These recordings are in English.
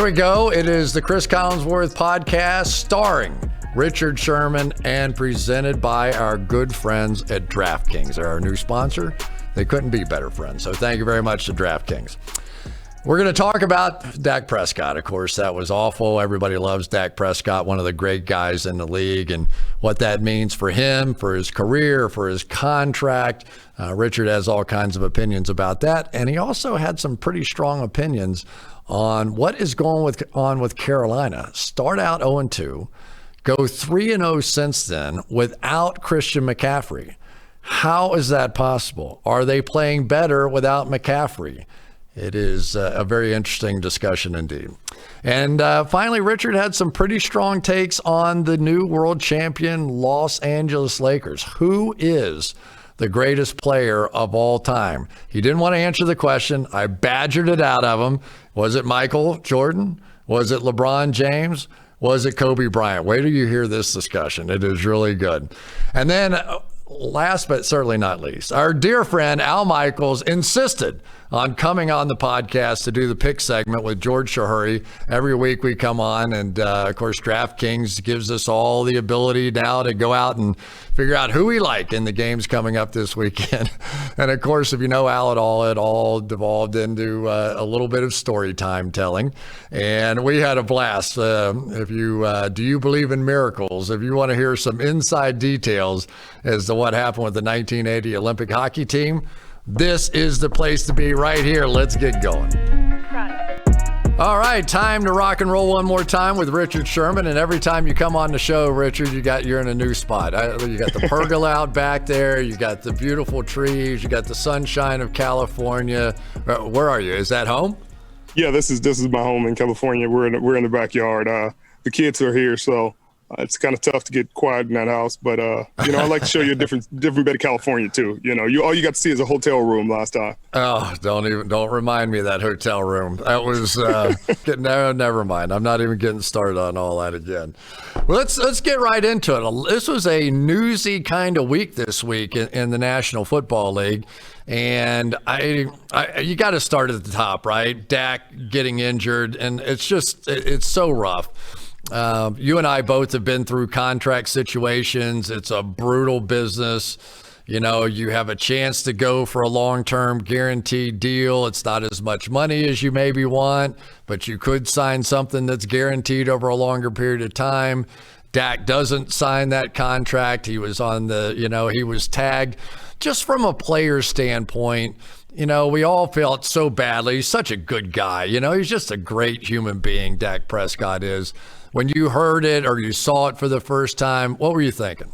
we go. It is the Cris Collinsworth Podcast starring Richard Sherman and presented by our good friends at DraftKings. They're our new sponsor. They couldn't be better friends. So thank you very much to DraftKings. We're going to talk about Dak Prescott. Of course, that was awful. Everybody loves Dak Prescott, one of the great guys in the league, and what that means for him, for his career, for his contract. Richard has all kinds of opinions about that. And he also had some pretty strong opinions on what is going on with Carolina. Start out 0-2, go 3-0 since then without Christian McCaffrey. How is that possible? Are they playing better without McCaffrey? It is a very interesting discussion indeed. And finally, Richard had some pretty strong takes on the new world champion Los Angeles Lakers. Who is the greatest player of all time? He didn't want to answer the question. I badgered it out of him. Was it Michael Jordan? Was it LeBron James? Was it Kobe Bryant? Wait till you hear this discussion. It is really good. And then last but certainly not least, our dear friend Al Michaels insisted on coming on the podcast to do the pick segment with George Chahrouri. Every week we come on, and of course DraftKings gives us all the ability now to go out and figure out who we like in the games coming up this weekend. And of course, if you know Al at all, it all devolved into a little bit of story time telling, and we had a blast. If you do you believe in miracles? If you want to hear some inside details as to what happened with the 1980 Olympic hockey team, this is the place to be right here. Let's get going. All right, time to rock and roll one more time with Richard Sherman. And every time you come on the show, Richard, you're in a new spot. You got the pergola out back there. You got the beautiful trees. You got the sunshine of California. Where are you? Is that home? Yeah, this is my home in California. We're in the backyard. The kids are here, so it's kind of tough to get quiet in that house, but I like to show you a different bit of California too. All you got to see is a hotel room last time. Oh, don't remind me of that hotel room. That was never mind. I'm not even getting started on all that again. Well, let's get right into it. This was a newsy kind of week this week in the National Football League. And you got to start at the top, right? Dak getting injured, and it's so rough. You and I both have been through contract situations. It's a brutal business. You have a chance to go for a long-term guaranteed deal. It's not as much money as you maybe want, but you could sign something that's guaranteed over a longer period of time. Dak doesn't sign that contract. He was he was tagged. Just from a player standpoint, we all felt so badly. He's such a good guy. He's just a great human being, Dak Prescott is. When you heard it or you saw it for the first time, what were you thinking?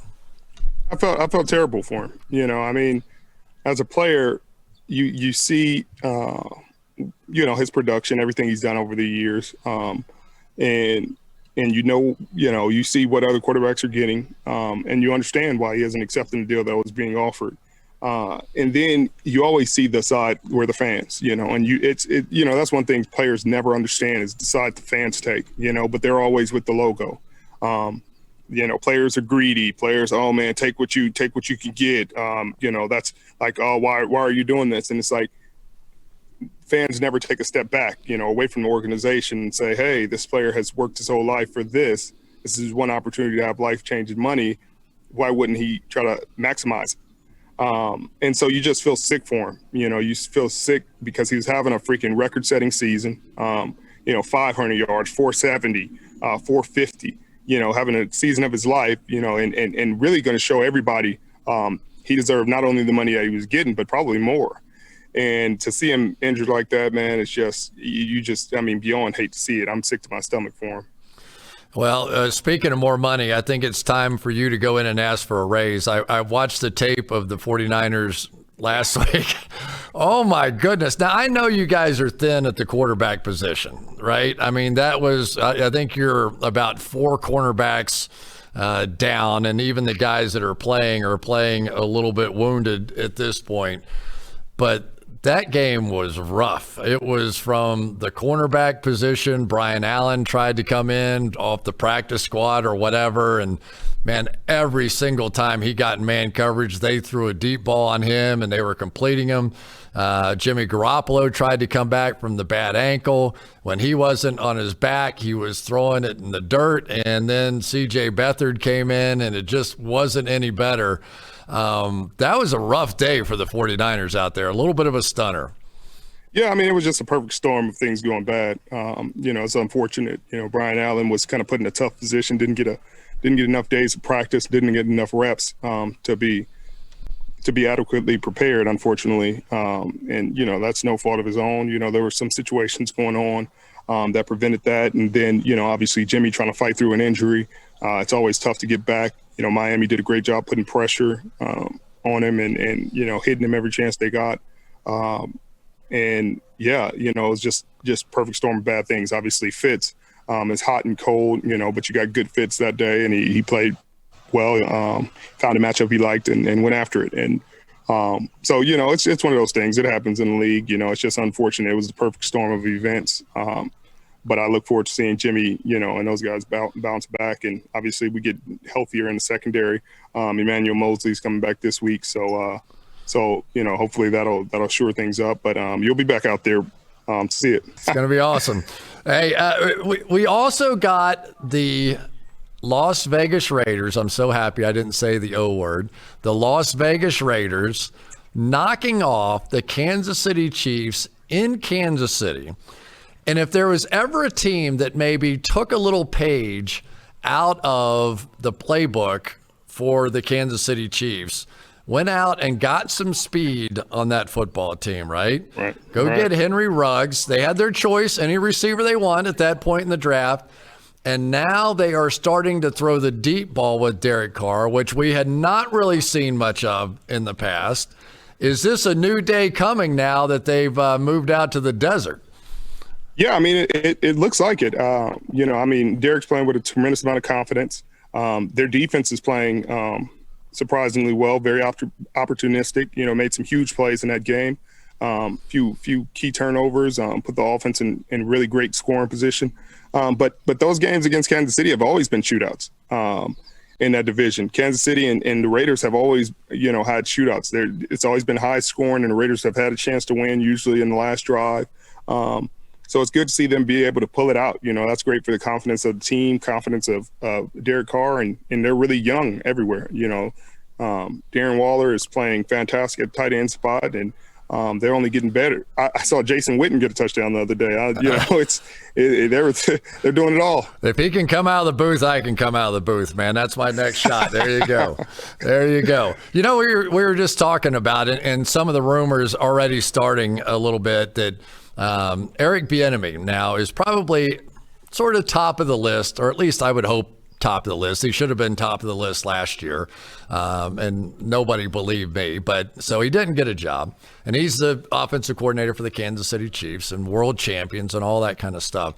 I felt terrible for him. As a player, you see, his production, everything he's done over the years, and you see what other quarterbacks are getting, and you understand why he isn't accepting the deal that was being offered. And then you always see the side where the fans, and that's one thing players never understand is the side the fans take, but they're always with the logo. Players are greedy. Players, oh man, take what you can get. That's like, oh, why are you doing this? And it's like fans never take a step back, away from the organization and say, hey, this player has worked his whole life for this. This is one opportunity to have life-changing money. Why wouldn't he try to maximize it? And so you just feel sick for him. You feel sick because he was having a freaking record-setting season. 500 yards, 470, 450. Having a season of his life. And really going to show everybody he deserved not only the money that he was getting, but probably more. And to see him injured like that, man, it's just beyond hate to see it. I'm sick to my stomach for him. Well, speaking of more money, I think it's time for you to go in and ask for a raise. I watched the tape of the 49ers last week. Oh, my goodness. Now, I know you guys are thin at the quarterback position, right? That was, I think you're about 4 cornerbacks down, and even the guys that are playing a little bit wounded at this point. But That game was rough. It was from the cornerback position. Brian Allen tried to come in off the practice squad or whatever. And, man, every single time he got in man coverage, they threw a deep ball on him and they were completing him. Jimmy Garoppolo tried to come back from the bad ankle. When he wasn't on his back, he was throwing it in the dirt. And then C.J. Beathard came in and it just wasn't any better. That was a rough day for the 49ers out there. A little bit of a stunner. Yeah, I mean, it was just a perfect storm of things going bad. It's unfortunate. Brian Allen was kind of put in a tough position, didn't get enough days of practice, didn't get enough reps to be adequately prepared, unfortunately. That's no fault of his own. There were some situations going on that prevented that. And then, obviously Jimmy trying to fight through an injury. It's always tough to get back. Miami did a great job putting pressure on him and hitting him every chance they got. It was just perfect storm of bad things. Obviously Fitz is hot and cold, but you got good Fitz that day and he played well, found a matchup he liked and went after it. And it's one of those things. It happens in the league. It's just unfortunate. It was the perfect storm of events. But I look forward to seeing Jimmy, and those guys bounce back. And obviously we get healthier in the secondary. Emmanuel Mosley's coming back this week. So hopefully that'll shore things up. But you'll be back out there to see it. It's going to be awesome. Hey, we also got the Las Vegas Raiders. I'm so happy I didn't say the O word. The Las Vegas Raiders knocking off the Kansas City Chiefs in Kansas City. And if there was ever a team that maybe took a little page out of the playbook for the Kansas City Chiefs, went out and got some speed on that football team, right? Go get Henry Ruggs. They had their choice, any receiver they want at that point in the draft. And now they are starting to throw the deep ball with Derek Carr, which we had not really seen much of in the past. Is this a new day coming now that they've moved out to the desert? Yeah, I mean, it looks like it. Derek's playing with a tremendous amount of confidence. Their defense is playing surprisingly well, very opportunistic, made some huge plays in that game. Few key turnovers, put the offense in really great scoring position. But those games against Kansas City have always been shootouts in that division. Kansas City and the Raiders have always, had shootouts. It's always been high scoring, and the Raiders have had a chance to win, usually in the last drive. So it's good to see them be able to pull it out. That's great for the confidence of the team, confidence of Derek Carr, and they're really young everywhere. Darren Waller is playing fantastic at tight end spot, and they're only getting better. I saw Jason Witten get a touchdown the other day. They're doing it all. If he can come out of the booth, I can come out of the booth, man. That's my next shot. There you go. There you go. We were just talking about it, and some of the rumors already starting a little bit that Eric Bieniemy now is probably sort of top of the list, or at least I would hope top of the list. He should have been top of the list last year, and nobody believed me. But so he didn't get a job, and he's the offensive coordinator for the Kansas City Chiefs and world champions and all that kind of stuff.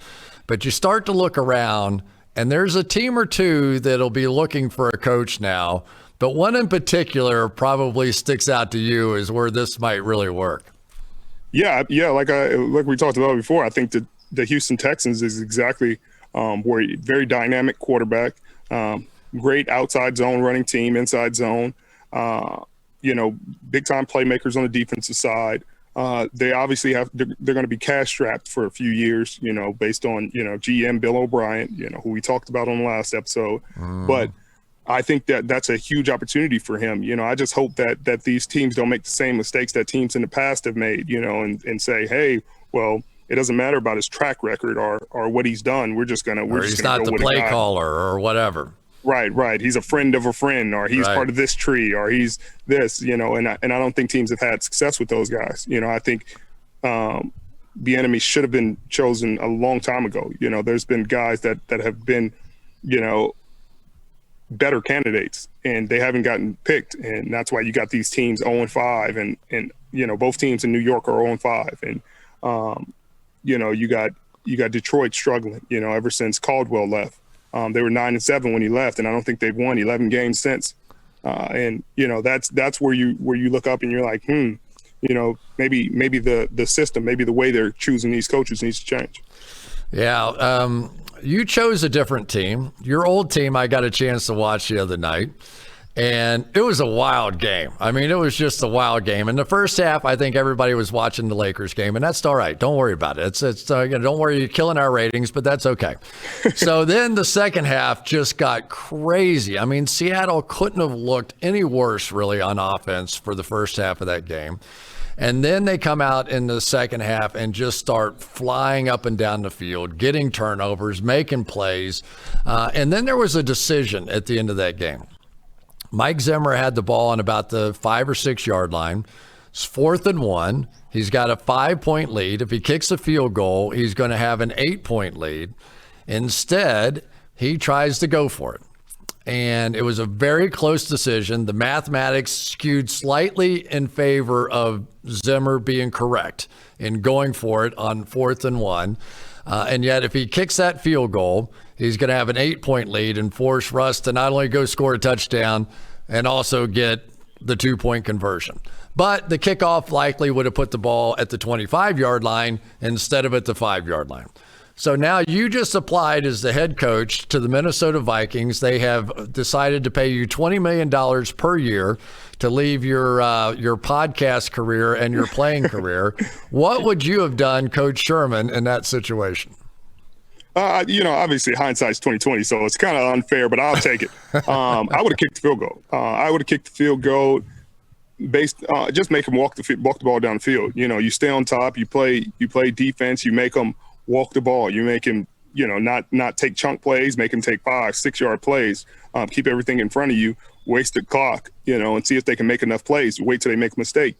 But you start to look around, and there's a team or two that'll be looking for a coach now. But one in particular probably sticks out to you as where this might really work. Yeah, like we talked about before, I think that the Houston Texans is exactly where very dynamic quarterback, great outside zone running team, inside zone, big time playmakers on the defensive side. They obviously they're going to be cash strapped for a few years, based on, GM Bill O'Brien, who we talked about on the last episode. But I think that's a huge opportunity for him. I just hope that these teams don't make the same mistakes that teams in the past have made, and say, hey, well, it doesn't matter about his track record or what he's done. He's not the play caller or whatever. Right. He's a friend of a friend, or he's part of this tree, or he's this, and I don't think teams have had success with those guys. I think Bieniemy should have been chosen a long time ago. There's been guys that have been, better candidates, and they haven't gotten picked, and that's why you got these teams 0-5, and both teams in New York are 0-5, and you got Detroit struggling, ever since Caldwell left. They were 9-7 when he left, and I don't think they've won 11 games since. And that's where you look up and you're like, maybe the system, maybe the way they're choosing these coaches needs to change. Yeah. You chose a different team. Your old team I got a chance to watch the other night, and it was a wild game. I mean, it was just a wild game. In the first half, I think everybody was watching the Lakers game, and that's all right. Don't worry about it. Don't worry, you're killing our ratings, but that's okay. So then the second half just got crazy. I mean, Seattle couldn't have looked any worse, really, on offense for the first half of that game. And then they come out in the second half and just start flying up and down the field, getting turnovers, making plays. And then there was a decision at the end of that game. Mike Zimmer had the ball on about the 5 or 6 yard line. It's 4th and 1. He's got a 5-point lead. If he kicks a field goal, he's going to have an 8-point lead. Instead, he tries to go for it. And it was a very close decision. The mathematics skewed slightly in favor of Zimmer being correct in going for it on 4th and 1. And yet, if he kicks that field goal, he's going to have an 8-point lead and force Russ to not only go score a touchdown and also get the 2-point conversion. But the kickoff likely would have put the ball at the 25-yard line instead of at the 5-yard line. So now you just applied as the head coach to the Minnesota Vikings. They have decided to pay you $20 million per year to leave your podcast career and your playing career. What would you have done, Coach Sherman, in that situation? Obviously hindsight's 2020, so it's kind of unfair, but I'll take it. I would have kicked the field goal. I would have kicked the field goal based just make them walk the ball down the field. You stay on top, you play defense, you make them walk the ball. You make him, not take chunk plays, make him take 5-6 yard plays, keep everything in front of you, waste the clock, and see if they can make enough plays. Wait till they make a mistake.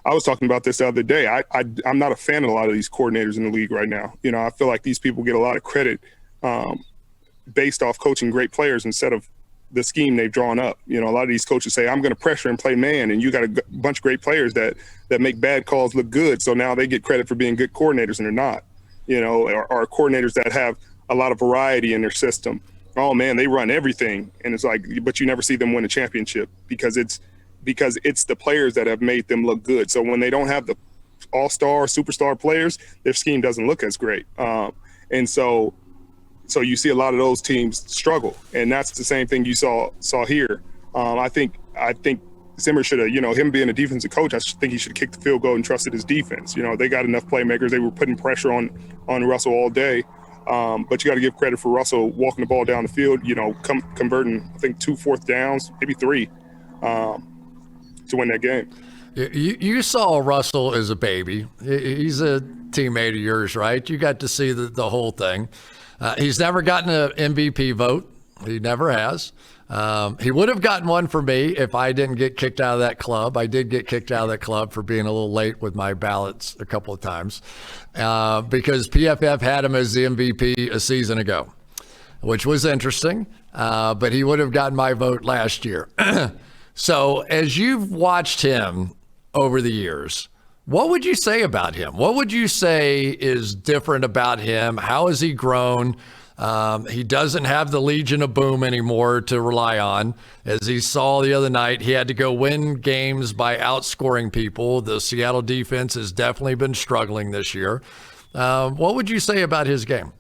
I was talking about this the other day. I'm not a fan of a lot of these coordinators in the league right now. I feel like these people get a lot of credit based off coaching great players instead of the scheme they've drawn up. A lot of these coaches say, I'm going to pressure and play man, and you got a bunch of great players that make bad calls look good. So now they get credit for being good coordinators, and they're not. Are coordinators that have a lot of variety in their system. Oh man, they run everything. And it's like, but you never see them win a championship because it's the players that have made them look good. So when they don't have the all-star, superstar players, their scheme doesn't look as great. And so you see a lot of those teams struggle. And that's the same thing you saw here. I think Zimmer should have, him being a defensive coach, I think he should have kicked the field goal and trusted his defense. They got enough playmakers. They were putting pressure on Russell all day. But you got to give credit for Russell walking the ball down the field, converting, I think, 2 4th downs, maybe 3, to win that game. You saw Russell as a baby. He's a teammate of yours, right? You got to see the whole thing. He's never gotten an MVP vote. He never has. He would have gotten one for me if I didn't get kicked out of that club. I did get kicked out of that club for being a little late with my ballots a couple of times because PFF had him as the MVP a season ago, which was interesting. But he would have gotten my vote last year. So as you've watched him over the years, what would you say about him? What would you say is different about him? How has he grown? He doesn't have the Legion of Boom anymore to rely on. As he saw the other night, he had to go win games by outscoring people. The Seattle defense has definitely been struggling this year. What would you say about his game?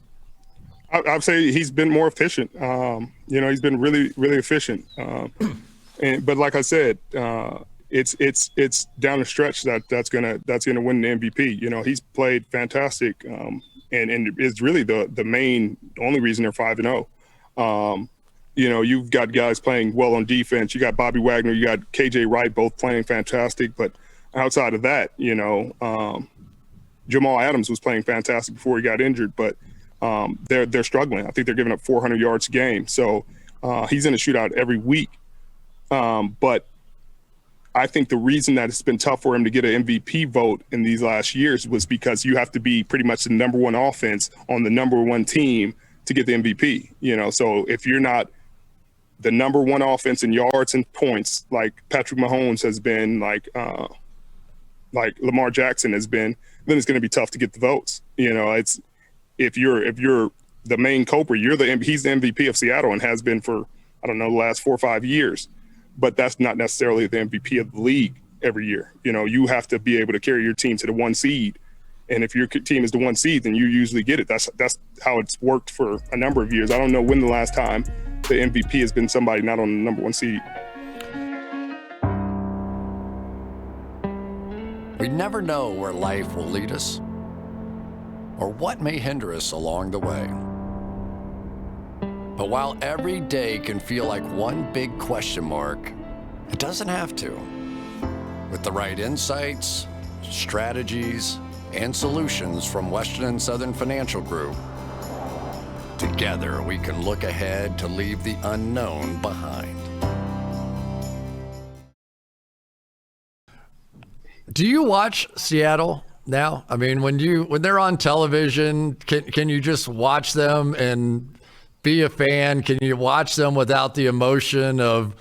I'd say he's been more efficient. He's been really, really efficient. But like I said, it's down the stretch that's gonna win the MVP. He's played fantastic. And it's really the only reason they're 5-0. You've got guys playing well on defense. You got Bobby Wagner, you got KJ Wright, both playing fantastic. But outside of that, Jamal Adams was playing fantastic before he got injured. But they're struggling. I think they're giving up 400 yards a game. So he's in a shootout every week. But I think the reason that it's been tough for him to get an MVP vote in these last years was because you have to be pretty much the number one offense on the number one team to get the MVP. So if you're not the number one offense in yards and points, like Patrick Mahomes has been, like Lamar Jackson has been, then it's going to be tough to get the votes. It's if you're the main culprit, he's the MVP of Seattle and has been for, I don't know, the last 4 or 5 years. But that's not necessarily the MVP of the league. every year. You know, you have to be able to carry your team to the 1 seed. And if your team is the 1 seed, then you usually get it. That's how it's worked for a number of years. I don't know when the last time the MVP has been somebody not on the number 1 seed. We never know where life will lead us or what may hinder us along the way. But while every day can feel like one big question mark, it doesn't have to. With the right insights, strategies, and solutions from Western and Southern Financial Group, together we can look ahead to leave the unknown behind. Do you watch Seattle now? I mean, when they're on television, can you just watch them and be a fan? Can you watch them without the emotion of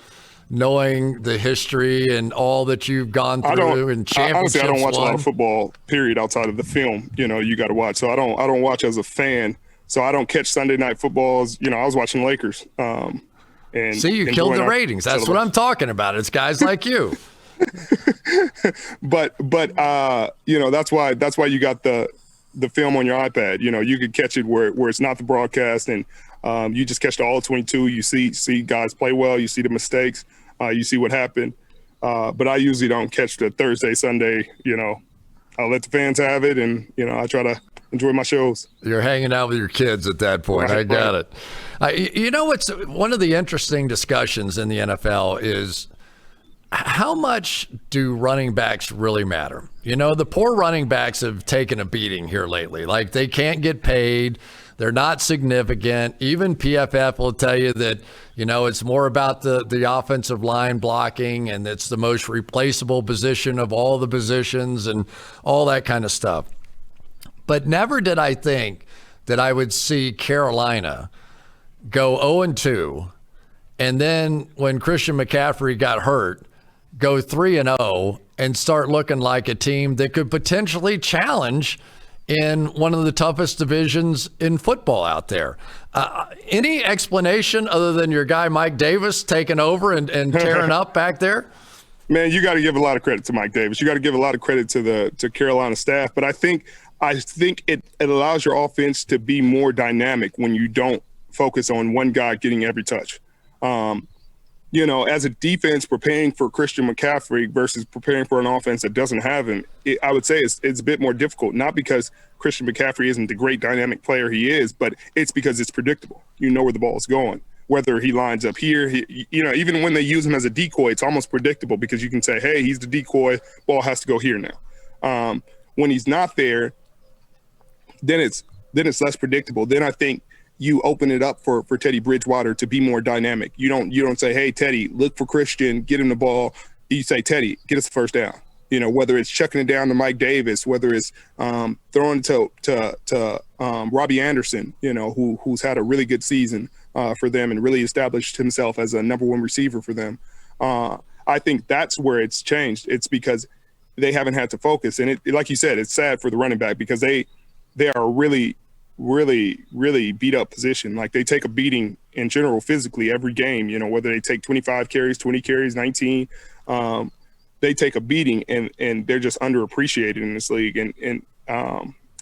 knowing the history and all that you've gone through and championships? Honestly, I don't watch a lot of football, period, outside of the film. You know, you got to watch. So I don't watch as a fan. So I don't catch Sunday night footballs. You know, I was watching Lakers. And see, you killed the ratings. That's what I'm talking about. It's guys like you. but you know, that's why you got the film on your iPad. You know, you could catch it where it's not the broadcast, and you just catch the all 22. You see guys play well. You see the mistakes. You see what happened. But I usually don't catch the Thursday, Sunday. You know, I'll let the fans have it, and you know, I try to enjoy my shows. You're hanging out with your kids at that point. Right, I got it. You know, what's one of the interesting discussions in the NFL is how much do running backs really matter? You know, the poor running backs have taken a beating here lately. Like, they can't get paid. They're not significant. Even PFF will tell you that, you know, it's more about the offensive line blocking, and it's the most replaceable position of all the positions and all that kind of stuff. But never did I think that I would see Carolina go 0-2, and then when Christian McCaffrey got hurt, go 3-0 and start looking like a team that could potentially challenge in one of the toughest divisions in football out there. Any explanation other than your guy Mike Davis taking over and tearing up back there? Man, you got to give a lot of credit to Mike Davis. You got to give a lot of credit to Carolina staff. But I think it allows your offense to be more dynamic when you don't focus on one guy getting every touch. You know, as a defense preparing for Christian McCaffrey versus preparing for an offense that doesn't have him, I would say it's a bit more difficult, not because Christian McCaffrey isn't the great dynamic player he is, but it's because it's predictable. You know where the ball is going, whether he lines up here, you know, even when they use him as a decoy, it's almost predictable because you can say, hey, he's the decoy, ball has to go here now. When he's not there, then it's less predictable. Then I think you open it up for Teddy Bridgewater to be more dynamic. You don't say, hey, Teddy, look for Christian, get him the ball. You say, Teddy, get us the first down. You know, whether it's chucking it down to Mike Davis, whether it's throwing it to Robbie Anderson, you know, who's had a really good season for them and really established himself as a number one receiver for them. I think that's where it's changed. It's because they haven't had to focus. And like you said, it's sad for the running back because they are really beat up position. Like, they take a beating in general physically every game, you know, whether they take 25 carries, 20 carries, 19, they take a beating and they're just underappreciated in this league. And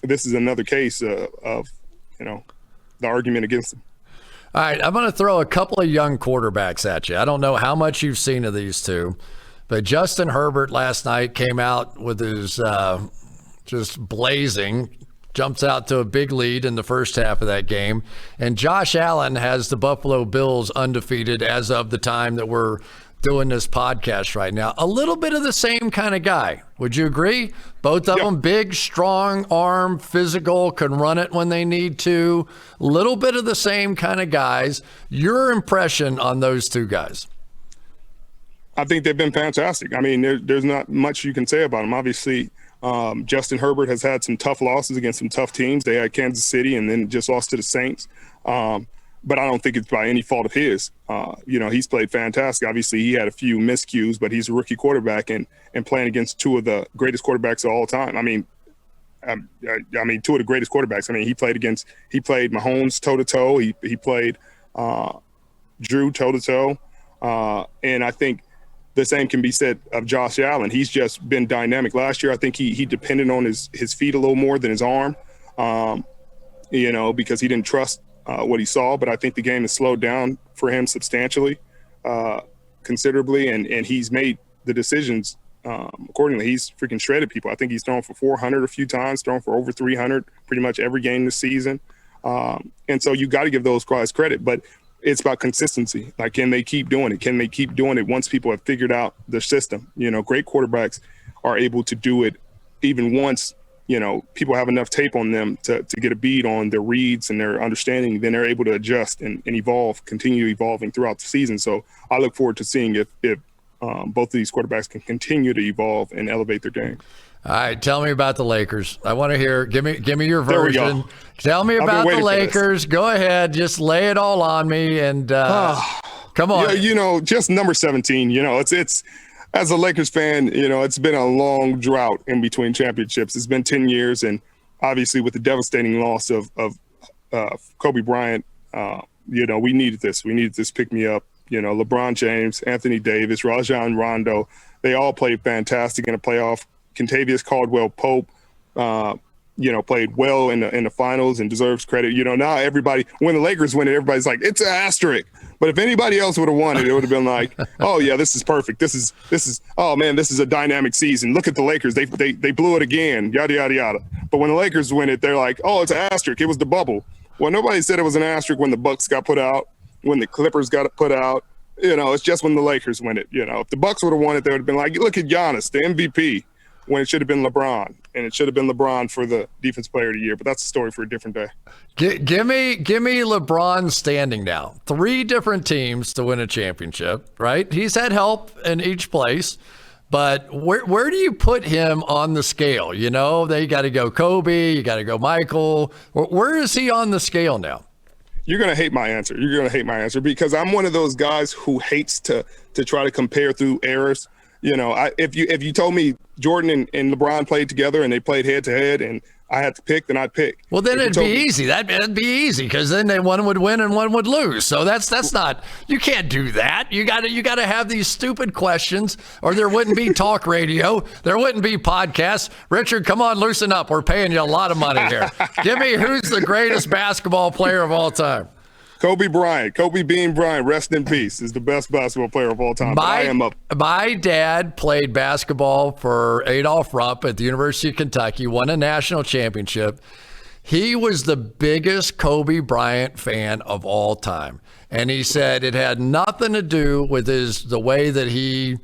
this is another case of, you know, the argument against them. All right, I'm going to throw a couple of young quarterbacks at you. I don't know how much you've seen of these two, but Justin Herbert last night came out with his just blazing, jumps out to a big lead in the first half of that game. And Josh Allen has the Buffalo Bills undefeated as of the time that we're doing this podcast right now. A little bit of the same kind of guy. Would you agree? Both of them big, strong arm, physical, can run it when they need to. A little bit of the same kind of guys. Your impression on those two guys? I think they've been fantastic. I mean, there's not much you can say about them. Obviously, Justin Herbert has had some tough losses against some tough teams. They had Kansas City and then just lost to the Saints. But I don't think it's by any fault of his. You know, he's played fantastic. Obviously, he had a few miscues, but he's a rookie quarterback and playing against two of the greatest quarterbacks of all time. I mean, two of the greatest quarterbacks. I mean, he played Mahomes toe-to-toe. He played Drew toe-to-toe. And I think the same can be said of Josh Allen. He's just been dynamic. Last year, I think he depended on his feet a little more than his arm, because he didn't trust what he saw. But I think the game has slowed down for him substantially, considerably, and he's made the decisions accordingly. He's freaking shredded people. I think he's thrown for 400 a few times, thrown for over 300 pretty much every game this season. And so you got to give those guys credit, but it's about consistency. Like, can they keep doing it? Can they keep doing it once people have figured out their system? Great quarterbacks are able to do it even once, people have enough tape on them to get a bead on their reads and their understanding. Then they're able to adjust and evolve, continue evolving throughout the season. So I look forward to seeing if both of these quarterbacks can continue to evolve and elevate their game. All right, tell me about the Lakers. I want to hear. Give me your version. Tell me about the Lakers. Go ahead, just lay it all on me, and come on. Just number 17. It's as a Lakers fan, it's been a long drought in between championships. It's been 10 years, and obviously with the devastating loss of Kobe Bryant, we needed this. We needed this pick me up. LeBron James, Anthony Davis, Rajon Rondo, they all played fantastic in the playoff. Kentavious Caldwell-Pope, played well in the finals and deserves credit. Now everybody, when the Lakers win it, everybody's like, it's an asterisk. But if anybody else would have won it, it would have been like, oh yeah, this is perfect. This is oh man, this is a dynamic season. Look at the Lakers. They blew it again, yada, yada, yada. But when the Lakers win it, they're like, oh, it's an asterisk. It was the bubble. Well, nobody said it was an asterisk when the Bucks got put out, when the Clippers got put out. It's just when the Lakers win it. If the Bucks would have won it, they would have been like, look at Giannis, the MVP. When it should have been LeBron, and it should have been LeBron for the Defensive Player of the Year. But that's a story for a different day. Give me LeBron standing now. 3 different teams to win a championship, right? He's had help in each place, but where do you put him on the scale? They got to go Kobe, you got to go Michael. Where is he on the scale now? You're going to hate my answer. You're going to hate my answer because I'm one of those guys who hates to try to compare through errors. If you told me Jordan and LeBron played together and they played head to head and I had to pick, then I'd pick. Well, then it'd be easy. That'd be easy because then one would win and one would lose. So that's not. You can't do that. You got to have these stupid questions, or there wouldn't be talk radio. There wouldn't be podcasts. Richard, come on, loosen up. We're paying you a lot of money here. Give me who's the greatest basketball player of all time. Kobe Bryant, Kobe Bean Bryant, rest in peace, is the best basketball player of all time. My dad played basketball for Adolph Rupp at the University of Kentucky, won a national championship. He was the biggest Kobe Bryant fan of all time. And he said it had nothing to do with the way that he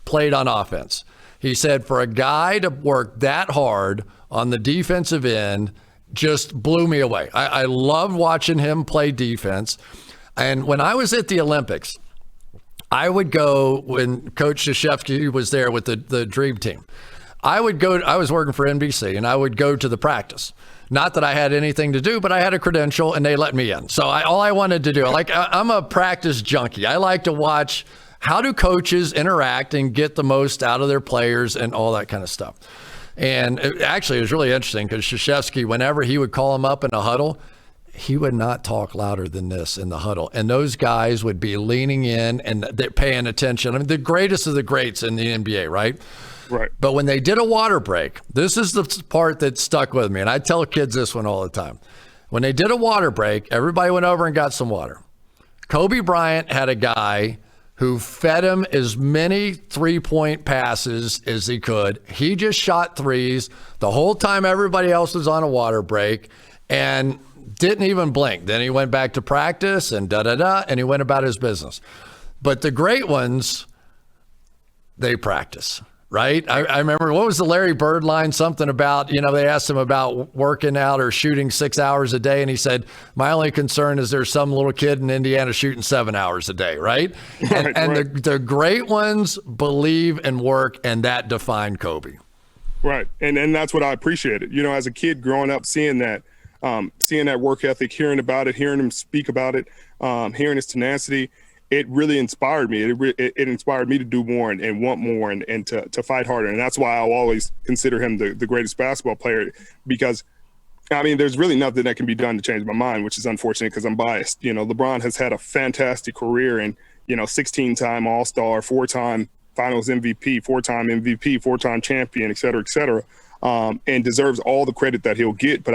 played on offense. He said for a guy to work that hard on the defensive end just blew me away. I loved watching him play defense. And when I was at the Olympics, I would go when Coach Krzyzewski was there with the Dream Team. I was working for NBC, and I would go to the practice. Not that I had anything to do, but I had a credential, and they let me in. So all I wanted to do, I'm a practice junkie. I like to watch how do coaches interact and get the most out of their players and all that kind of stuff. And it was really interesting because Krzyzewski, whenever he would call him up in a huddle, he would not talk louder than this in the huddle. And those guys would be leaning in and they're paying attention. I mean, the greatest of the greats in the NBA, right? Right. But when they did a water break, this is the part that stuck with me. And I tell kids this one all the time. When they did a water break, everybody went over and got some water. Kobe Bryant had a guy who fed him as many 3-point passes as he could. He just shot threes the whole time everybody else was on a water break and didn't even blink. Then he went back to practice and and he went about his business. But the great ones, they practice. Right? I remember, what was the Larry Bird line? Something about, they asked him about working out or shooting 6 hours a day. And he said, my only concern is there's some little kid in Indiana shooting 7 hours a day. Right. And the great ones believe and work, and that defined Kobe. Right. And that's what I appreciated. As a kid growing up, seeing that work ethic, hearing about it, hearing him speak about it, hearing his tenacity. It really inspired me. It inspired me to do more and want more and to fight harder. And that's why I'll always consider him the greatest basketball player because, there's really nothing that can be done to change my mind, which is unfortunate because I'm biased. LeBron has had a fantastic career and, 16-time All-Star, 4-time finals MVP, four-time MVP, four-time champion, et cetera, and deserves all the credit that he'll get. But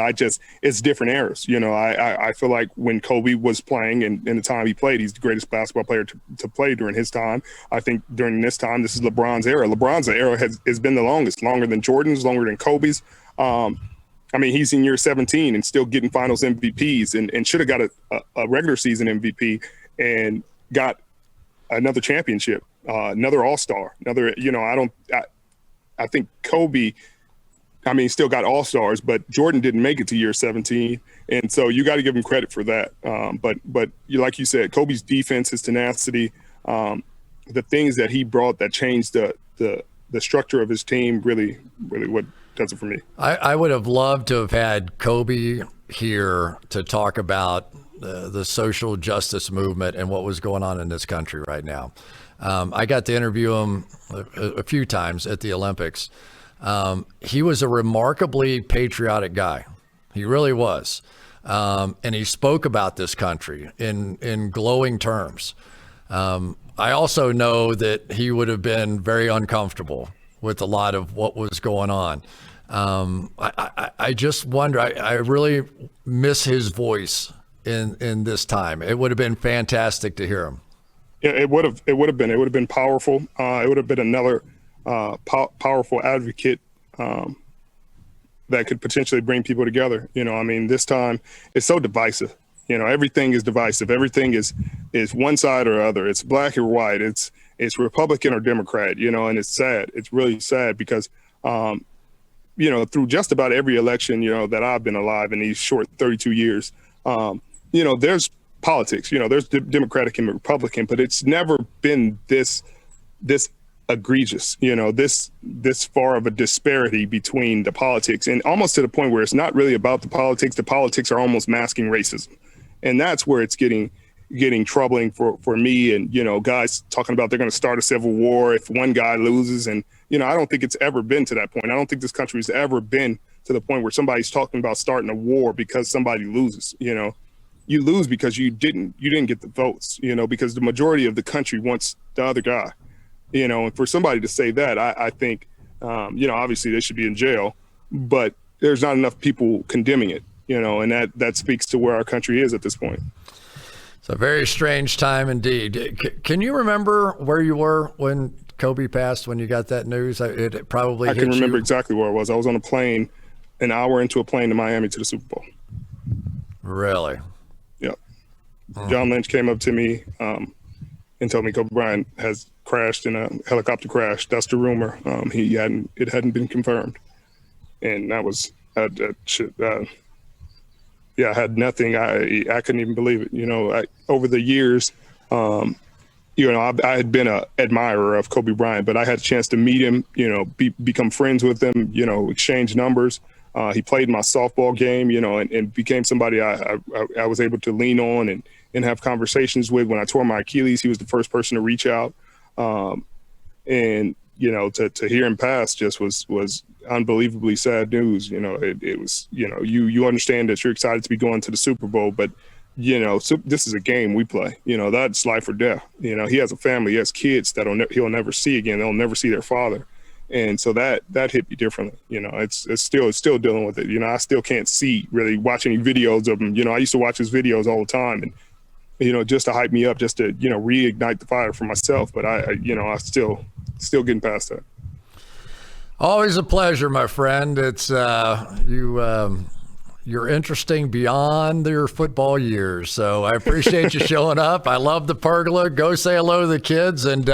it's different eras. I feel like when Kobe was playing and in the time he played, he's the greatest basketball player to play during his time. I think during this time, this is LeBron's era. LeBron's era has been the longest, longer than Jordan's, longer than Kobe's. He's in year 17 and still getting finals MVPs and should have got a regular season MVP and got another championship, another All-Star, I think Kobe, still got All-Stars, but Jordan didn't make it to year 17. And so you got to give him credit for that. But like you said, Kobe's defense, his tenacity, the things that he brought that changed the structure of his team really what does it for me. I would have loved to have had Kobe here to talk about the social justice movement and what was going on in this country right now. I got to interview him a few times at the Olympics. He was a remarkably patriotic guy. He really was. And he spoke about this country in glowing terms. I also know that he would have been very uncomfortable with a lot of what was going on. I just wonder, I really miss his voice in this time. It would have been fantastic to hear him. Yeah, it would have been powerful. It would have been another powerful advocate that could potentially bring people together. This time it's so divisive. Everything is divisive. Everything is one side or other. It's black or white. It's Republican or Democrat, and it's sad. It's really sad because, through just about every election, that I've been alive in these short 32 years, there's politics, there's Democratic and Republican, but it's never been this egregious, this far of a disparity between the politics, and almost to the point where it's not really about the politics. The politics are almost masking racism. And that's where it's getting troubling for me and, guys talking about they're going to start a civil war if one guy loses. And, I don't think it's ever been to that point. I don't think this country's ever been to the point where somebody's talking about starting a war because somebody loses. You lose because you didn't get the votes, because the majority of the country wants the other guy, and for somebody to say that, I think, obviously they should be in jail, but there's not enough people condemning it, and that speaks to where our country is at this point. It's a very strange time indeed. Can you remember where you were when Kobe passed, when you got that news? It probably I can remember exactly where I was. I was on a plane, an hour into a plane to Miami to the Super Bowl. Really? Yep. John Lynch came up to me and told me Kobe Bryant has crashed in a helicopter crash. That's the rumor. It hadn't been confirmed. And that was I had nothing. I couldn't even believe it. Over the years, I had been an admirer of Kobe Bryant, but I had a chance to meet him, become friends with him, exchange numbers. He played my softball game, and became somebody I was able to lean on and have conversations with. When I tore my Achilles, he was the first person to reach out. And to hear him pass just was unbelievably sad news. It was, you understand that you're excited to be going to the Super Bowl, but, this is a game we play, that's life or death. He has a family, he has kids that he'll never see again. They'll never see their father. And so that hit me differently. It's still dealing with it. I still can't see really watch any videos of him. I used to watch his videos all the time and, just to hype me up, just to, reignite the fire for myself. But I still getting past that. Always a pleasure, my friend. It's you're interesting beyond your football years. So I appreciate you showing up. I love the pergola. Go say hello to the kids and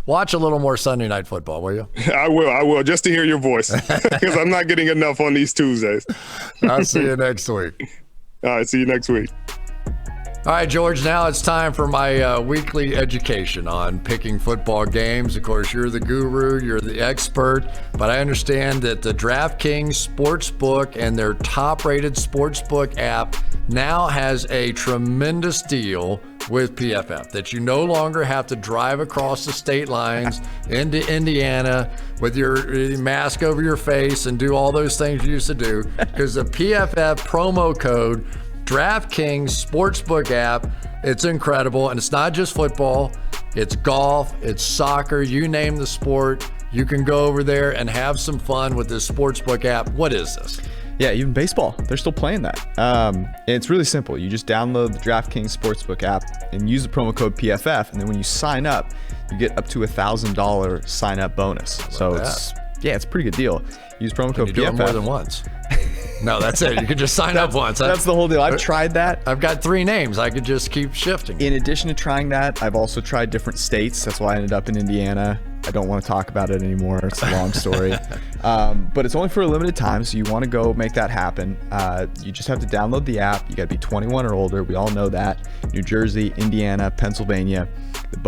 watch a little more Sunday Night Football, will you? I will, just to hear your voice, because I'm not getting enough on these Tuesdays. I'll see you next week. All right, see you next week. All right, George, now it's time for my weekly education on picking football games. Of course, you're the guru, you're the expert, but I understand that the DraftKings Sportsbook and their top-rated Sportsbook app now has a tremendous deal with PFF, that you no longer have to drive across the state lines into Indiana with your mask over your face and do all those things you used to do, because the PFF promo code DraftKings Sportsbook app, it's incredible. And it's not just football. It's golf, it's soccer, you name the sport. You can go over there and have some fun with this sportsbook app. What is this? Yeah, even baseball, they're still playing that. And it's really simple. You just download the DraftKings Sportsbook app and use the promo code PFF. And then when you sign up, you get up to $1,000 sign up bonus. So it's a pretty good deal. Use promo code PFF. Do it more than once. No, that's it. You could just sign up once. That's the whole deal. I've tried that. I've got 3 names. I could just keep shifting. In addition to trying that, I've also tried different states. That's why I ended up in Indiana. I don't want to talk about it anymore. It's a long story. But it's only for a limited time, so you want to go make that happen. You just have to download the app. You got to be 21 or older. We all know that. New Jersey, Indiana, Pennsylvania. The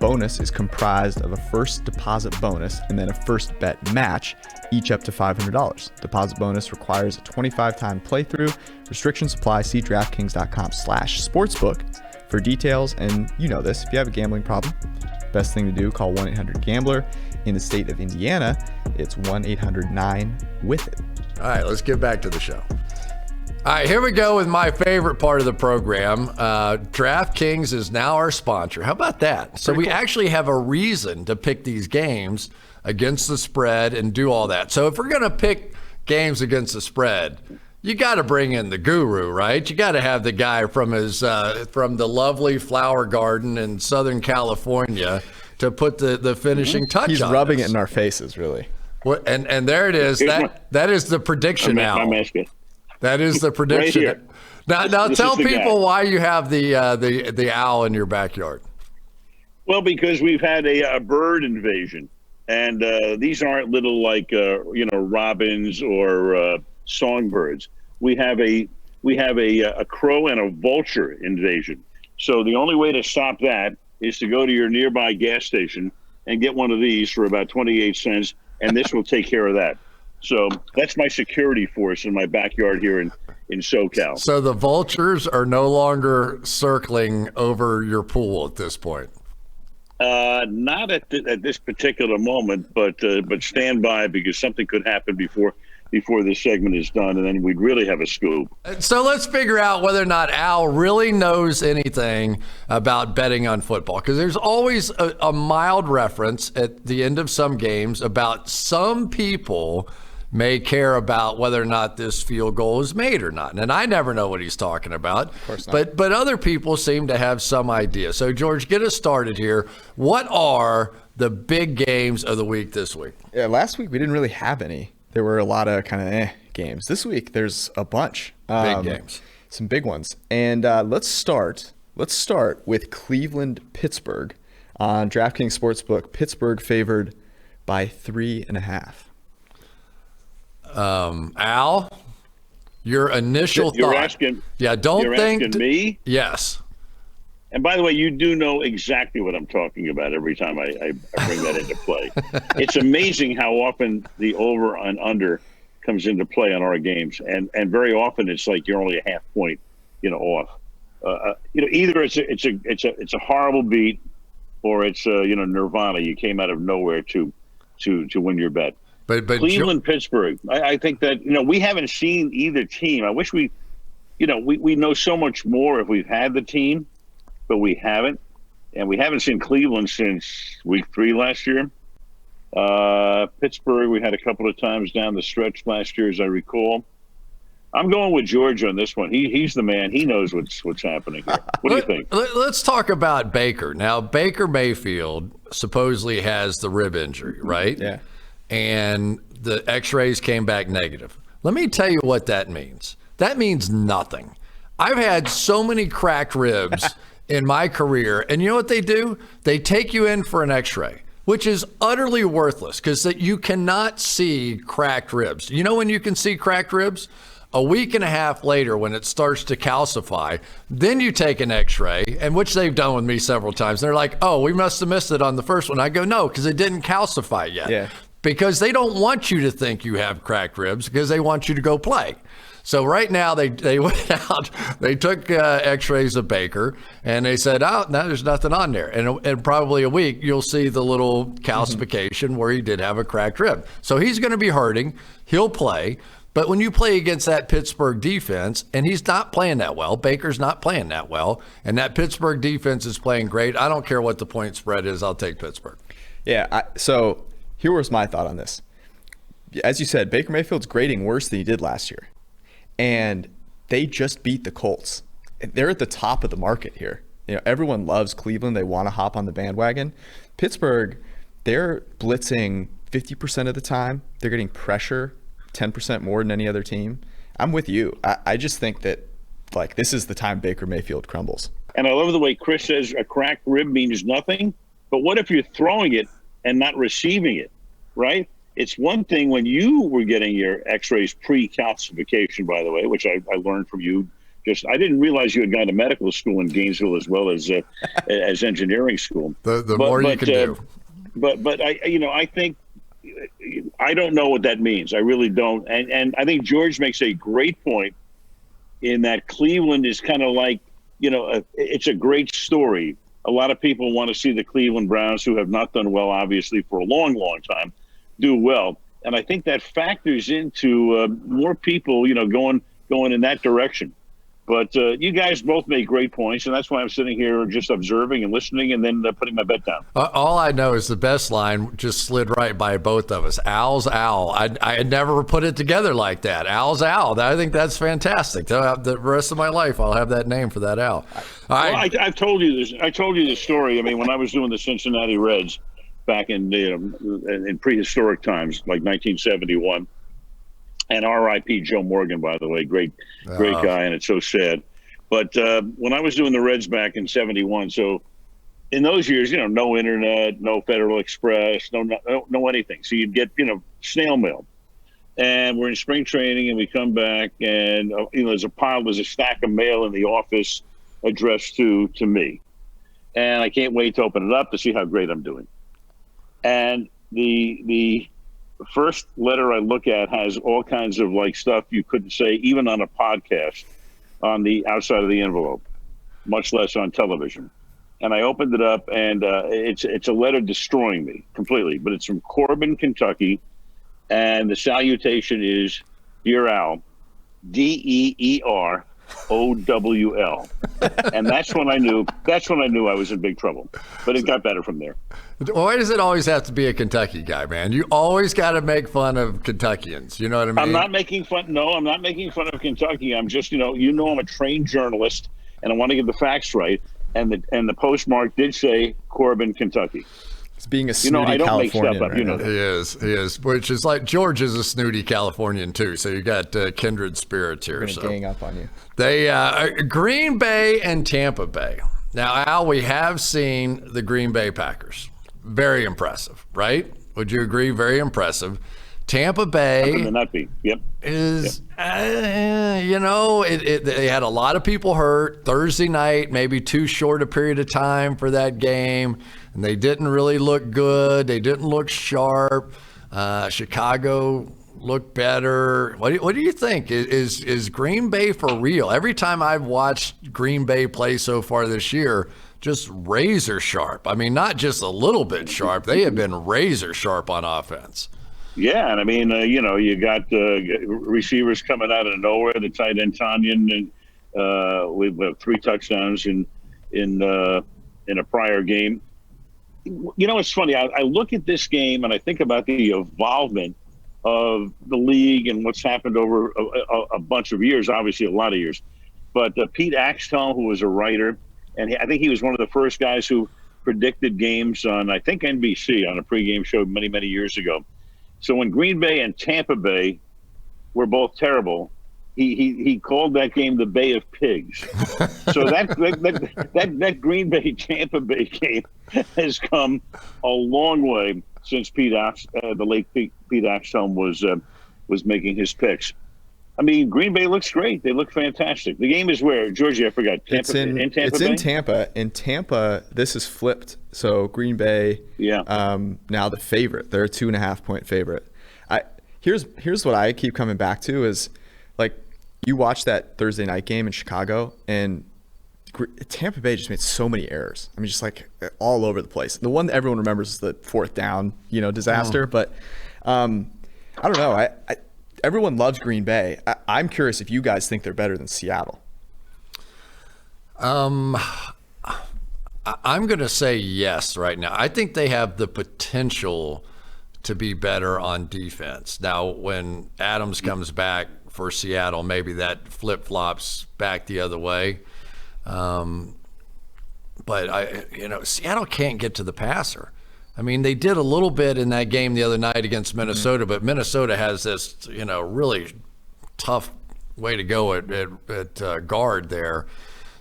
bonus is comprised of a first deposit bonus and then a first bet match, each up to $500. Deposit bonus requires a 25-time playthrough. Restrictions apply. See DraftKings.com/sportsbook for details. And you know this, if you have a gambling problem, best thing to do, call 1-800-GAMBLER. In the state of Indiana, it's 1-800-9-WITH-IT. All right, let's get back to the show. All right, here we go with my favorite part of the program. DraftKings is now our sponsor. How about that? So we actually have a reason to pick these games against the spread and do all that. So if we're going to pick games against the spread, you got to bring in the guru, right? You got to have the guy from from the lovely flower garden in Southern California to put the finishing touch on. He's rubbing it in our faces, really. What? And there it is. That is the prediction now. That is the prediction. Right here. Now tell people why you have the owl in your backyard. Well, because we've had a bird invasion, and these aren't little robins or songbirds. We have a crow and a vulture invasion. So the only way to stop that is to go to your nearby gas station and get one of these for about 28 cents, and this will take care of that. So that's my security force in my backyard here in SoCal. So the vultures are no longer circling over your pool at this point? Not at this particular moment, but stand by, because something could happen before this segment is done, and then we'd really have a scoop. So let's figure out whether or not Al really knows anything about betting on football, because there's always a mild reference at the end of some games about some people may care about whether or not this field goal is made or not. And I never know what he's talking about. Of course not. But other people seem to have some idea. So, George, get us started here. What are the big games of the week this week? Yeah, last week we didn't really have any. There were a lot of kind of games. This week there's a bunch. Big games. Some big ones. And let's start with Cleveland-Pittsburgh on DraftKings Sportsbook. Pittsburgh favored by 3.5. Al, your initial thought. You're asking me? Yes. And by the way, you do know exactly what I'm talking about every time I bring that into play. It's amazing how often the over and under comes into play on our games, and very often it's like you're only a half point, off. Either it's a horrible beat, or it's nirvana. You came out of nowhere to win your bet. But Cleveland, Pittsburgh. I think that we haven't seen either team. I wish we know so much more if we've had the team, but we haven't, and we haven't seen Cleveland since week 3 last year. Pittsburgh, we had a couple of times down the stretch last year, as I recall. I'm going with George on this one. He's the man. He knows what's happening here. What do you think? Let's talk about Baker. Now, Baker Mayfield supposedly has the rib injury, right? Yeah. And the x-rays came back negative. Let me tell you what that means. That means nothing. I've had so many cracked ribs in my career, and you know what they do? They take you in for an x-ray, which is utterly worthless because you cannot see cracked ribs. You know when you can see cracked ribs? A week and a half later, when it starts to calcify, then you take an x-ray, and which they've done with me several times. They're like, oh, we must have missed it on the first one. I go, no, because it didn't calcify yet. Yeah. Because they don't want you to think you have cracked ribs, because they want you to go play. So right now they went out, they took x-rays of Baker, and they said, oh, no, there's nothing on there. And in probably a week, you'll see the little calcification where he did have a cracked rib. So he's going to be hurting. He'll play. But when you play against that Pittsburgh defense, and he's not playing that well, Baker's not playing that well, and that Pittsburgh defense is playing great, I don't care what the point spread is, I'll take Pittsburgh. Yeah, so here was my thought on this. As you said, Baker Mayfield's grading worse than he did last year. And they just beat the Colts. They're at the top of the market here. Everyone loves Cleveland. They want to hop on the bandwagon. Pittsburgh, they're blitzing 50% of the time. They're getting pressure 10% more than any other team. I'm with you. I just think that, this is the time Baker Mayfield crumbles. And I love the way Cris says a cracked rib means nothing. But what if you're throwing it and not receiving it, right? It's one thing when you were getting your x-rays pre-calcification, by the way, which I learned from you. I didn't realize you had gone to medical school in Gainesville as well as engineering school. The more you can do. But I think I don't know what that means. I really don't. And I think George makes a great point in that Cleveland is kind of like, it's a great story. A lot of people want to see the Cleveland Browns, who have not done well, obviously, for a long, long time, do well. And I think that factors into more people, going in that direction. But you guys both make great points, and that's why I'm sitting here just observing and listening and then putting my bet down. All I know is the best line just slid right by both of us. Al's Al. I had never put it together like that. Al's Al. I think that's fantastic. The rest of my life, I'll have that name for that Al. I've told you this. I told you this story. I mean, when I was doing the Cincinnati Reds back in prehistoric times, like 1971. And R.I.P. Joe Morgan, by the way, great guy, and it's so sad. But when I was doing the Reds back in '71, so in those years, no internet, no Federal Express, no anything. So you'd get snail mail, and we're in spring training, and we come back, and there's a stack of mail in the office addressed to me, and I can't wait to open it up to see how great I'm doing. And the first letter I look at has all kinds of stuff you couldn't say even on a podcast on the outside of the envelope, much less on television. And I opened it up, and it's a letter destroying me completely. But it's from Corbin, Kentucky, and the salutation is "Dear Al, DEEROWL." And that's when I knew I was in big trouble. But it got better from there. Why does it always have to be a Kentucky guy, man? You always got to make fun of Kentuckians. You know what I mean? I'm not making fun. No, I'm not making fun of Kentucky. I'm just, I'm a trained journalist, and I want to get the facts right. And the postmark did say Corbin, Kentucky. It's being a snooty I don't Californian. Make stuff up. He is. Which is like George is a snooty Californian too. So you got kindred spirits here. I'm gonna gang up on you. They Green Bay and Tampa Bay. Now, Al, we have seen the Green Bay Packers. Very impressive, right? Would you agree? Very impressive. Tampa Bay is, they had a lot of people hurt Thursday night, maybe too short a period of time for that game, and they didn't really look good. They didn't look sharp. Chicago looked better. What do you think? Is Green Bay for real? Every time I've watched Green Bay play so far this year, just razor sharp. I mean, not just a little bit sharp. They have been razor sharp on offense. Yeah, and I mean, you got receivers coming out of nowhere. The tight end Tanyan, and with 3 touchdowns in a prior game. It's funny. I look at this game and I think about the involvement of the league and what's happened over a bunch of years, obviously a lot of years. But Pete Axtell, who was a writer, and I think he was one of the first guys who predicted games on, I think, NBC on a pregame show many, many years ago. So when Green Bay and Tampa Bay were both terrible, he called that game the Bay of Pigs. So that Green Bay Tampa Bay game has come a long way since the late Pete Axtell was making his picks. I mean, Green Bay looks great. They look fantastic. The game is where, Georgie, I forgot. It's in Tampa. In Tampa, this is flipped. So Green Bay, now the favorite. They're a 2.5-point favorite. Here's what I keep coming back to is, you watch that Thursday night game in Chicago, and Tampa Bay just made so many errors. I mean, just all over the place. The one that everyone remembers is the 4th down, disaster. But I don't know. everyone loves Green Bay. I'm curious if you guys think they're better than Seattle. I'm going to say yes right now. I think they have the potential to be better on defense. Now, when Adams comes back for Seattle, maybe that flip-flops back the other way. But Seattle can't get to the passer. I mean, they did a little bit in that game the other night against Minnesota, but Minnesota has this, really tough way to go at guard there.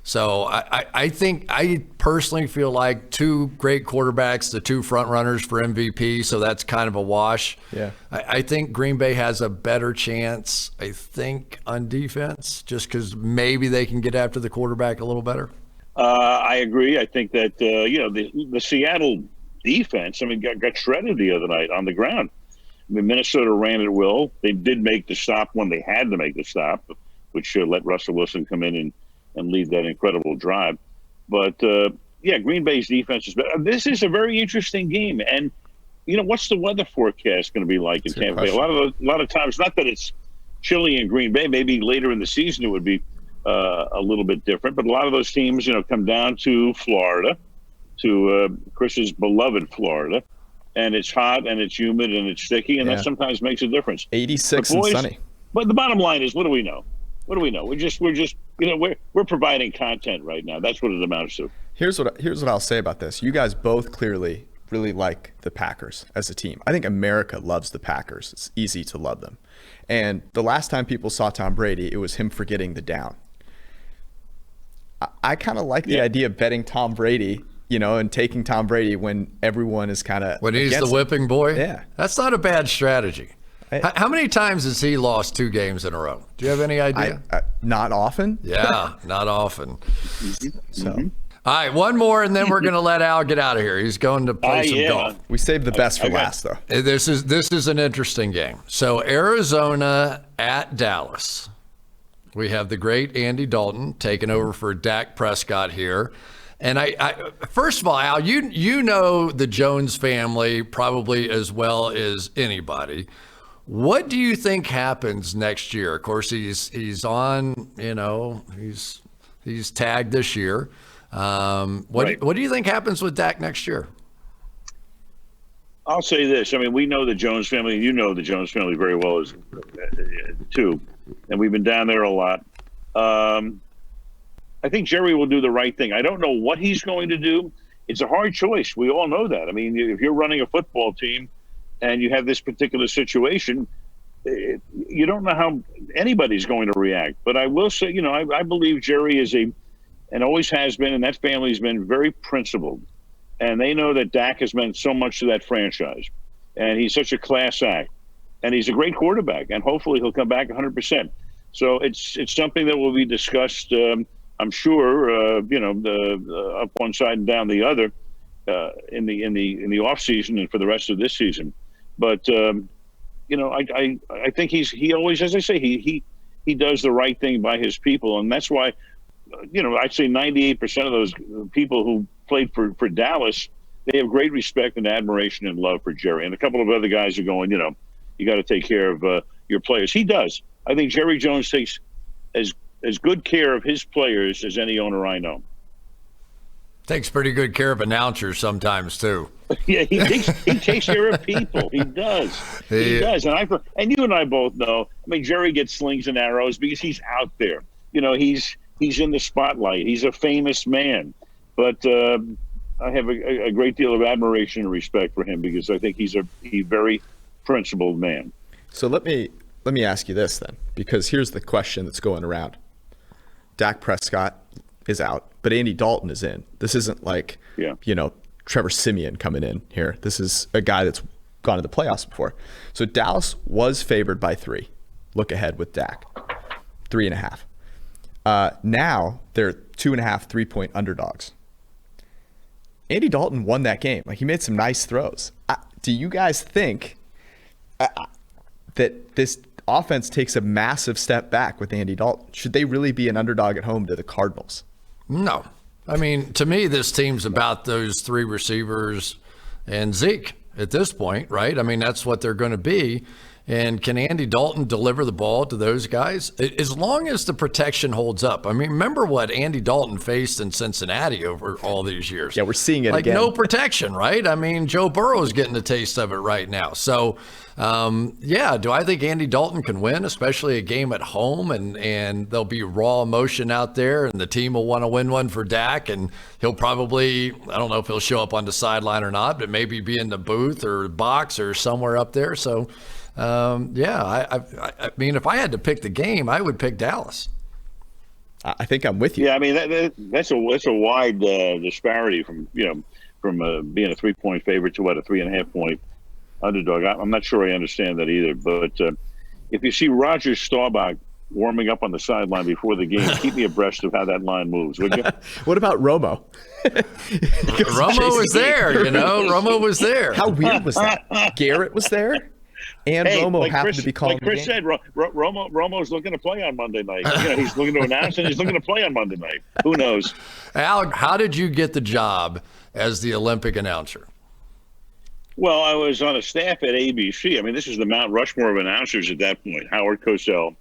So I think I personally feel like two great quarterbacks, the two front runners for MVP. So that's kind of a wash. Yeah. I think Green Bay has a better chance, I think, on defense, just because maybe they can get after the quarterback a little better. I agree. I think that, the Seattle defense, got shredded the other night on the ground. Minnesota ran at will. They did make the stop when they had to make the stop, which let Russell Wilson come in and lead that incredible drive. But, Green Bay's defense is better. This is a very interesting game. And, what's the weather forecast going to be like in Tampa Bay? A lot of times, not that it's chilly in Green Bay, maybe later in the season it would be a little bit different. But a lot of those teams, come down to Florida, to Chris's beloved Florida, and it's hot and it's humid and it's sticky, and that sometimes makes a difference. 86 and sunny. But the bottom line is, what do we know? What do we know? We're just we're providing content right now. That's what it amounts to. Here's what I'll say about this. You guys both clearly really like the Packers as a team. I think America loves the Packers. It's easy to love them. And the last time people saw Tom Brady, it was him forgetting the down. I kind of like the idea of betting Tom Brady, and taking Tom Brady when everyone is kind of when he's the whipping boy. Yeah, that's not a bad strategy. How many times has he lost 2 games in a row? Do you have any idea? Not often. Yeah, not often. So, all right, one more, and then we're going to let Al get out of here. He's going to play some golf. We saved the best for last, though. This is an interesting game. So Arizona at Dallas. We have the great Andy Dalton taking over for Dak Prescott here. And I first of all, Al, you know the Jones family probably as well as anybody. What do you think happens next year? Of course, he's on, he's tagged this year. What do you think happens with Dak next year? I'll say this. We know the Jones family. You know the Jones family very well as too, and we've been down there a lot. I think Jerry will do the right thing. I don't know what he's going to do. It's a hard choice. We all know that. If you're running a football team and you have this particular situation, you don't know how anybody's going to react. But I will say, I believe Jerry is and always has been, and that family's been very principled. And they know that Dak has meant so much to that franchise. And he's such a class act. And he's a great quarterback. And hopefully he'll come back 100%. So it's something that will be discussed, I'm sure, up one side and down the other in the off season and for the rest of this season. But I think he always, as I say, he does the right thing by his people, and that's why I'd say 98% of those people who played for Dallas, they have great respect and admiration and love for Jerry. And a couple of other guys are going, you got to take care of your players. He does. I think Jerry Jones takes as good care of his players as any owner I know. Takes pretty good care of announcers sometimes too. Yeah, he takes care of people. He does. He does. And you and I both know. Jerry gets slings and arrows because he's out there. He's in the spotlight. He's a famous man. But I have a great deal of admiration and respect for him because I think he's a very principled man. So let me ask you this then, because here's the question that's going around. Dak Prescott is out, but Andy Dalton is in. This isn't like, Trevor Siemian coming in here. This is a guy that's gone to the playoffs before. So Dallas was favored by 3. Look ahead with Dak, 3.5. Now they're 2.5 3-point underdogs. Andy Dalton won that game. He made some nice throws. Do you guys think that this offense takes a massive step back with Andy Dalton? Should they really be an underdog at home to the Cardinals? No. To me, this team's about those 3 receivers and Zeke at this point, right? That's what they're going to be. And can Andy Dalton deliver the ball to those guys? As long as the protection holds up. I mean, remember what Andy Dalton faced in Cincinnati over all these years. Yeah, we're seeing it like again. No protection, right? I mean, Joe Burrow's getting a taste of it right now. So, do I think Andy Dalton can win, especially a game at home, and there'll be raw emotion out there, and the team will want to win one for Dak, and he'll probably, I don't know if he'll show up on the sideline or not, but maybe be in the booth or box or somewhere up there. So, I mean, if I had to pick the game, I would pick Dallas. I think I'm with you. Yeah, I mean that's a wide disparity from being a 3-point favorite to a 3.5 point underdog. I'm not sure I understand that either. But if you see Roger Staubach warming up on the sideline before the game, keep me abreast of how that line moves, would you? What about Romo? Romo was there, Romo was there. How weird was that? Garrett was there, and Romo happened to be calling. Like Chris said, Romo's looking to play on Monday night. He's looking to announce, and he's looking to play on Monday night. Who knows? Al, how did you get the job as the Olympic announcer? Well, I was on a staff at ABC. I mean, this is the Mount Rushmore of announcers at that point. Howard Cosell,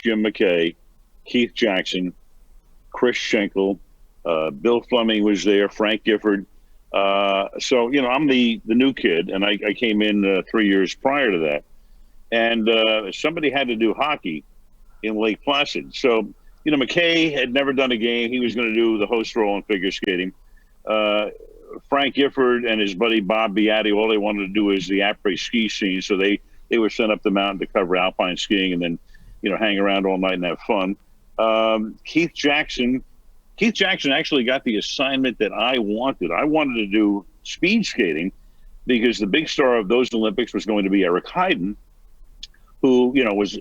Jim McKay, Keith Jackson, Chris Schenkel, Bill Fleming was there, Frank Gifford. So, I'm the new kid, and I came in 3 years prior to that. And somebody had to do hockey in Lake Placid. So, McKay had never done a game. He was going to do the host role in figure skating. Frank Gifford and his buddy Bob Beatty, all they wanted to do was the après ski scene. So they were sent up the mountain to cover alpine skiing and then, hang around all night and have fun. Keith Jackson actually got the assignment that I wanted. I wanted to do speed skating because the big star of those Olympics was going to be Eric Heiden, who, was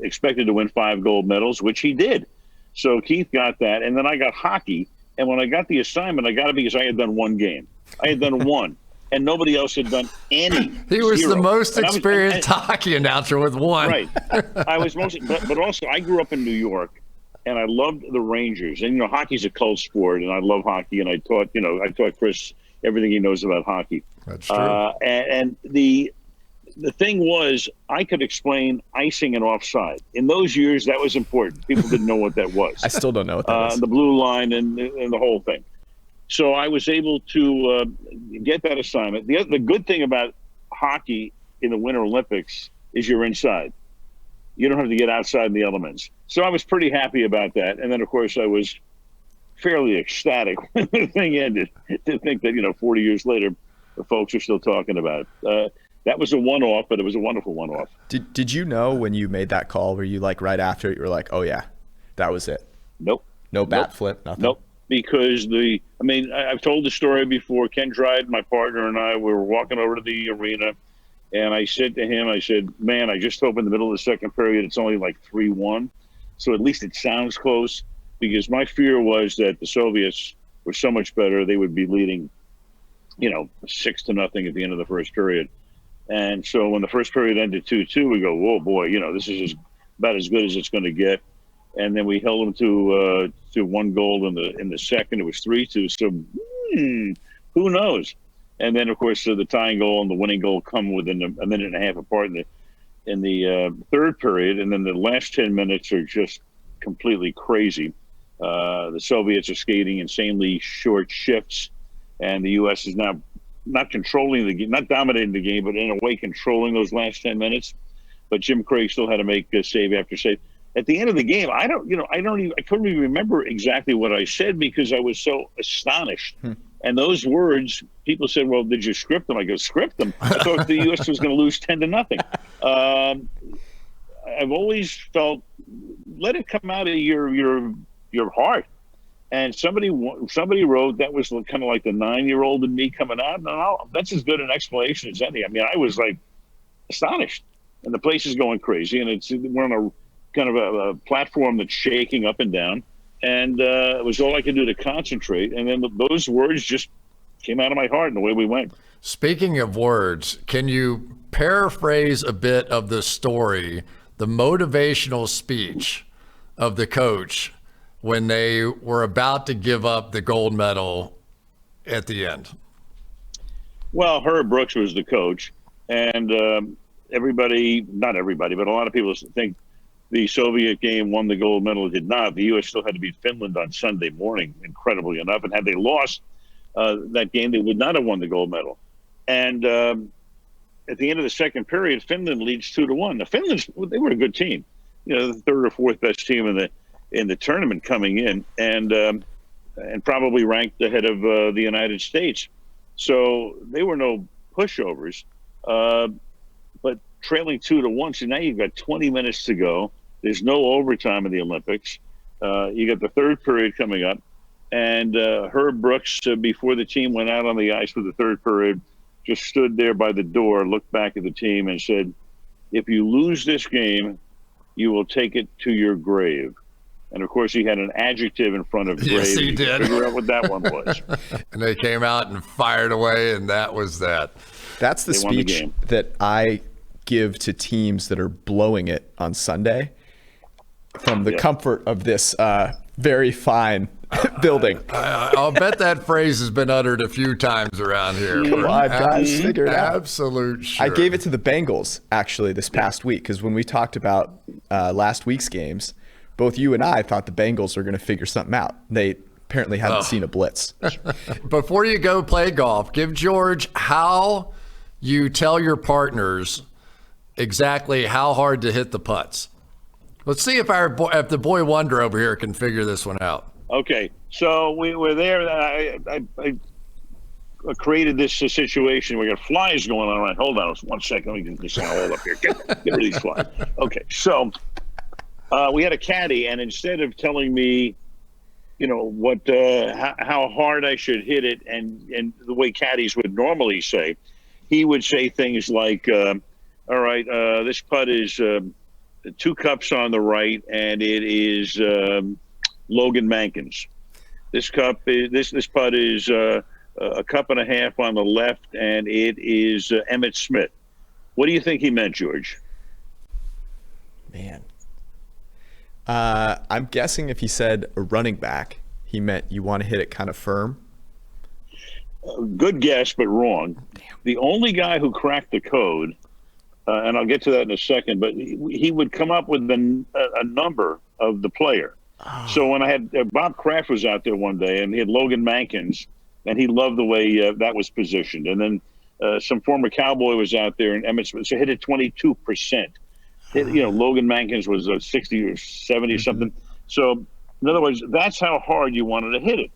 expected to win 5 gold medals, which he did. So Keith got that. And then I got hockey. And when I got the assignment, I got it because I had done one game. I had done one. And nobody else had done any. He was zero. The most experienced hockey announcer with one. Right. I was but also I grew up in New York, and I loved the Rangers. And hockey's a cult sport, and I love hockey. And I taught Chris everything he knows about hockey. That's true. And the thing was, I could explain icing and offside. In those years, that was important. People didn't know what that was. I still don't know what that was. The blue line and the whole thing. So I was able to get that assignment. The good thing about hockey in the Winter Olympics is you're inside. You don't have to get outside in the elements. So I was pretty happy about that. And then, of course, I was fairly ecstatic when the thing ended to think that, 40 years later, the folks are still talking about it. That was a one-off, but it was a wonderful one-off. Did you know when you made that call, were you like right after it, you were like, oh, yeah, that was it? Nope. No bat flip, nothing? Nope. Because I've told the story before. Ken Dryden, my partner, and I, we were walking over to the arena, and I said to him, man, I just hope in the middle of the second period it's only like 3-1. So at least it sounds close, because my fear was that the Soviets were so much better, they would be leading, 6-0 at the end of the first period. And so when the first period ended 2-2, we go, whoa, boy, this is about as good as it's going to get. And then we held them to 1 goal in the second. It was 3-2. So who knows? And then, of course, the tying goal and the winning goal come within a minute and a half apart in the third period. And then the last 10 minutes are just completely crazy. The Soviets are skating insanely short shifts, and the U.S. is now not controlling the game, not dominating the game, but in a way controlling those last 10 minutes. But Jim Craig still had to make save after save. At the end of the game, I couldn't even remember exactly what I said because I was so astonished. And those words, people said, well, did you script them? I go, script them? I thought the U.S. was going to lose 10-0. I've always felt, let it come out of your heart. And somebody wrote that was kind of like the 9-year-old in me coming out. No, that's as good an explanation as any. I mean, I was like astonished, and the place is going crazy, and we're on a kind of a platform that's shaking up and down, and it was all I could do to concentrate. And then those words just came out of my heart, and away we went. Speaking of words, can you paraphrase a bit of the story, the motivational speech of the coach when they were about to give up the gold medal at the end? Well, Herb Brooks was the coach, and everybody, not everybody, but a lot of people think the Soviet game won the gold medal. It did not. The U.S. still had to beat Finland on Sunday morning, incredibly enough. And had they lost that game, they would not have won the gold medal. And at the end of the second period, Finland leads 2-1. Now, they were a good team. You know, the third or fourth best team in the tournament coming in, and probably ranked ahead of the United States. So they were no pushovers. But trailing 2-1, so now you've got 20 minutes to go. There's no overtime in the Olympics. You got the third period coming up, and Herb Brooks, before the team went out on the ice for the third period, just stood there by the door, looked back at the team, and said, "If you lose this game, you will take it to your grave." And of course, he had an adjective in front of grave. Yes, he did. Figure out what that one was. And they came out and fired away, and that was that. That's the They won the speech game. that I give to teams that are blowing it on Sunday from the comfort of this very fine building. I'll bet that phrase has been uttered a few times around here. Come on, guys, figure it out. Absolute sure. I gave it to the Bengals, actually, this past week, because when we talked about last week's games, both you and I thought the Bengals are going to figure something out. They apparently hadn't seen a blitz. Before you go play golf, give George how you tell your partners exactly how hard to hit the putts. Let's see if the boy wonder over here can figure this one out. Okay, so we were there. I created this situation. We got flies going on. Right, hold on 1 second. Let me get this all up here. Get rid of these flies. Okay, so we had a caddy, and instead of telling me, you know, how hard I should hit it, and the way caddies would normally say, he would say things like, "All right, this putt is 2 cups on the right, and it is Logan Mankins. This putt is a cup and a half on the left, and it is Emmitt Smith." What do you think he meant, George? Man. I'm guessing if he said a running back, he meant you want to hit it kind of firm. Good guess, but wrong. The only guy who cracked the code, and I'll get to that in a second, but he would come up with a number of the player. Oh. So when I had Bob Kraft was out there one day, and he had Logan Mankins, and he loved the way that was positioned. And then some former Cowboy was out there, and Emmitt Smith, so hit it 22%. You know, Logan Mankins was 60 or 70 something. So in other words, that's how hard you wanted to hit it.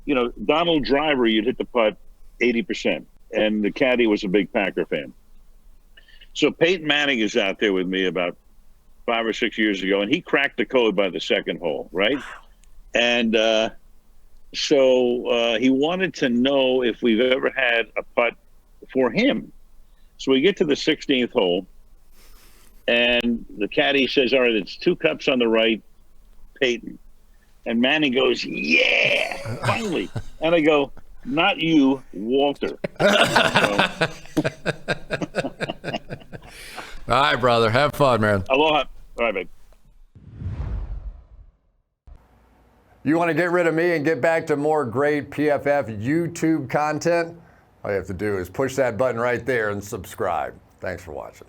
You know, Donald Driver, you'd hit the putt 80%, and the caddy was a big Packer fan. So Peyton Manning is out there with me about 5 or 6 years ago, and he cracked the code by the second hole, right? And so he wanted to know if we've ever had a putt for him. So we get to the 16th hole, and the caddy says, "All right, it's 2 cups on the right, Peyton." And Manning goes, "Yeah, finally." And I go, "Not you, Walter." All right, brother. Have fun, man. Aloha. All right, babe. You want to get rid of me and get back to more great PFF YouTube content? All you have to do is push that button right there and subscribe. Thanks for watching.